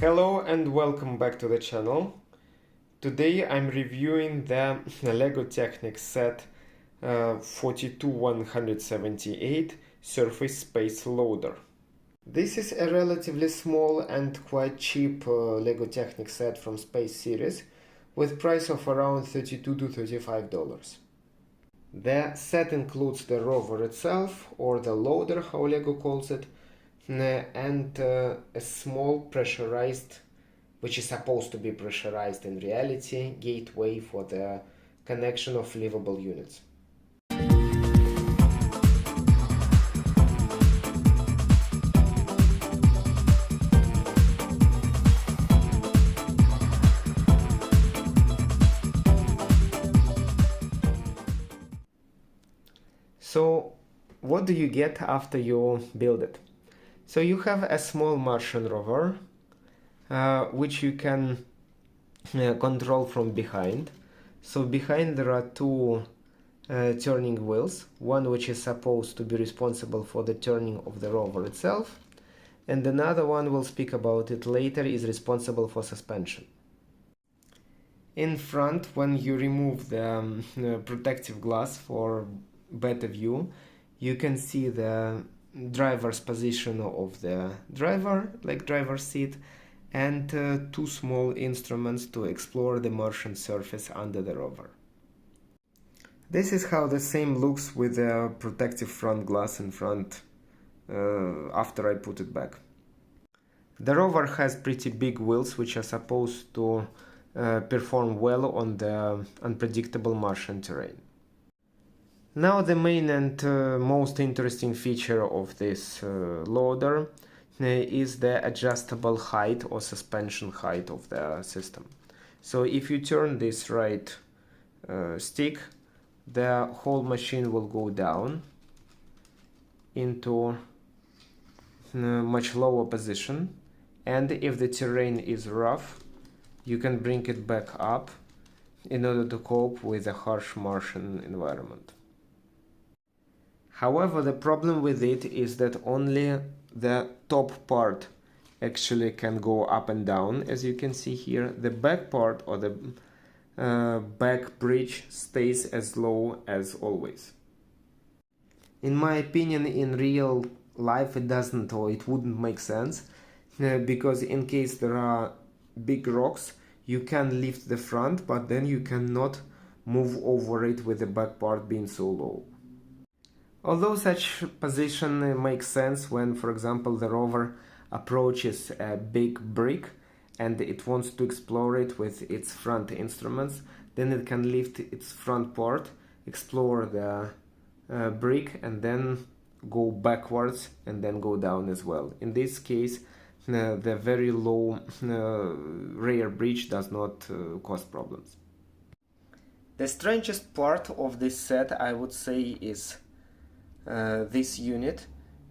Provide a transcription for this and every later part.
Hello and welcome back to the channel. Today I'm reviewing the LEGO Technic set 42178 Surface Space Loader. This is a relatively small and quite cheap LEGO Technic set from Space Series with price of around $32 to $35. The set includes the rover itself, or the loader, how LEGO calls it, and a small pressurized, which is supposed to be pressurized in reality, gateway for the connection of livable units. So what do you get after you build it? So you have a small Martian rover, which you can control from behind. So behind there are two turning wheels, one which is supposed to be responsible for the turning of the rover itself, and another one, we'll speak about it later, is responsible for suspension. In front, when you remove the protective glass for better view, you can see the driver's position of the driver, like driver's seat, and two small instruments to explore the Martian surface under the rover. This is how the same looks with the protective front glass in front after I put it back. The rover has pretty big wheels which are supposed to perform well on the unpredictable Martian terrain. Now the main and most interesting feature of this loader is the adjustable height or suspension height of the system. So if you turn this right stick, the whole machine will go down into a much lower position, and if the terrain is rough, you can bring it back up in order to cope with a harsh Martian environment. However, the problem with it is that only the top part actually can go up and down. As you can see here, the back part or the back bridge stays as low as always. In my opinion, in real life it doesn't, or it wouldn't make sense, because in case there are big rocks, you can lift the front, but then you cannot move over it with the back part being so low. Although such position makes sense when, for example, the rover approaches a big brick and it wants to explore it with its front instruments, then it can lift its front part, explore the brick, and then go backwards and then go down as well. In this case, the very low rear bridge does not cause problems. The strangest part of this set, I would say, is this unit.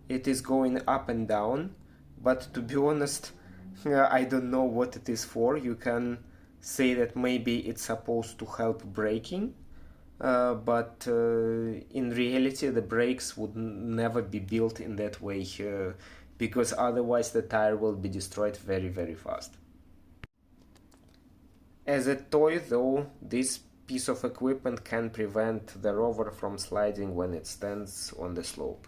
It is going up and down, but to be honest, I don't know what it is for. You can say that maybe it's supposed to help braking, but in reality the brakes would never be built in that way, because otherwise the tire will be destroyed very, very fast. As a toy though, this piece of equipment can prevent the rover from sliding when it stands on the slope.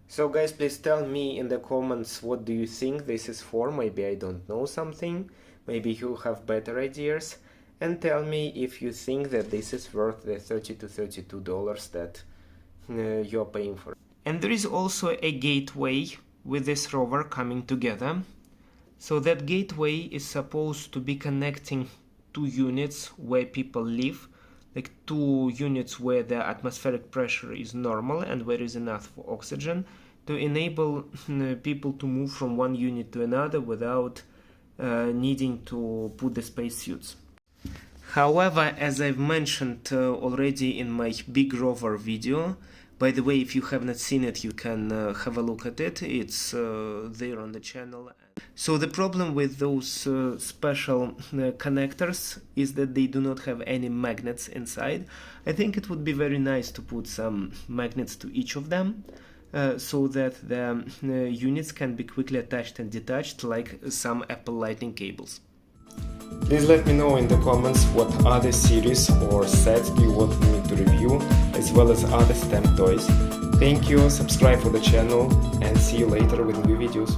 So guys, please tell me in the comments what do you think this is for. Maybe I don't know something, maybe you have better ideas, and tell me if you think that this is worth the $30 to $32 that you're paying for. And there is also a gateway with this rover coming together. So that gateway is supposed to be connecting two units where people live, like two units where the atmospheric pressure is normal and where is enough for oxygen, to enable people to move from one unit to another without needing to put the spacesuits. However, as I've mentioned already in my big rover video, by the way, if you have not seen it, you can have a look at it. It's there on the channel. So the problem with those special connectors is that they do not have any magnets inside. I think it would be very nice to put some magnets to each of them, so that the units can be quickly attached and detached like some Apple Lightning cables. Please let me know in the comments what other series or sets do you want me to review, as well as other stamp toys. Thank you, subscribe for the channel, and see you later with new videos.